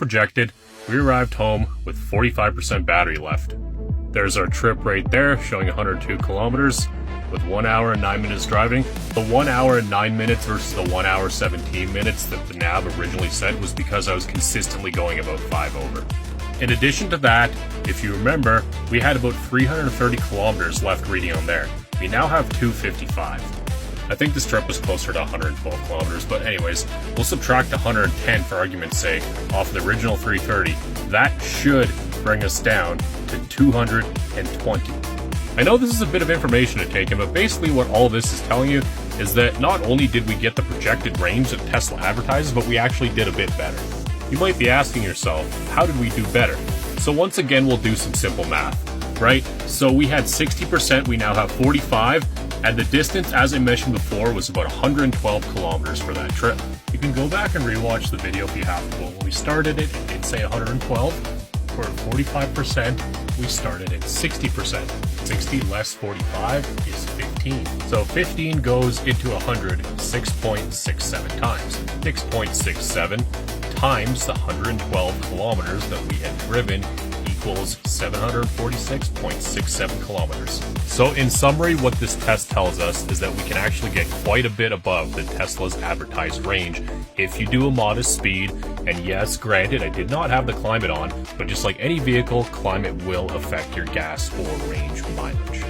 projected, we arrived home with 45% battery left. There's our trip right there, showing 102 kilometers with 1 hour and 9 minutes driving. The 1 hour and 9 minutes versus the 1 hour 17 minutes that the nav originally said was because I was consistently going about 5 over. In addition to that, if you remember, we had about 330 kilometers left reading on there. We now have 255. I think this trip was closer to 112 kilometers, but anyways, we'll subtract 110 for argument's sake off the original 330. That should bring us down to 220. I know this is a bit of information to take in, but basically what all this is telling you is that not only did we get the projected range that Tesla advertises, but we actually did a bit better. You might be asking yourself, how did we do better? So once again, we'll do some simple math, right? So we had 60%, we now have 45, and the distance, as I mentioned before, was about 112 kilometers for that trip. You can go back and rewatch the video if you have to, but when we started it did say 112. For 45%, we started at 60%. 60 less 45 is 15. So 15 goes into 100 6.67 times. 6.67 times the 112 kilometers that we had driven equals 746.67 kilometers. So in summary, what this test tells us is that we can actually get quite a bit above the Tesla's advertised range if you do a modest speed. And yes, granted, I did not have the climate on, but just like any vehicle, climate will affect your gas or range mileage.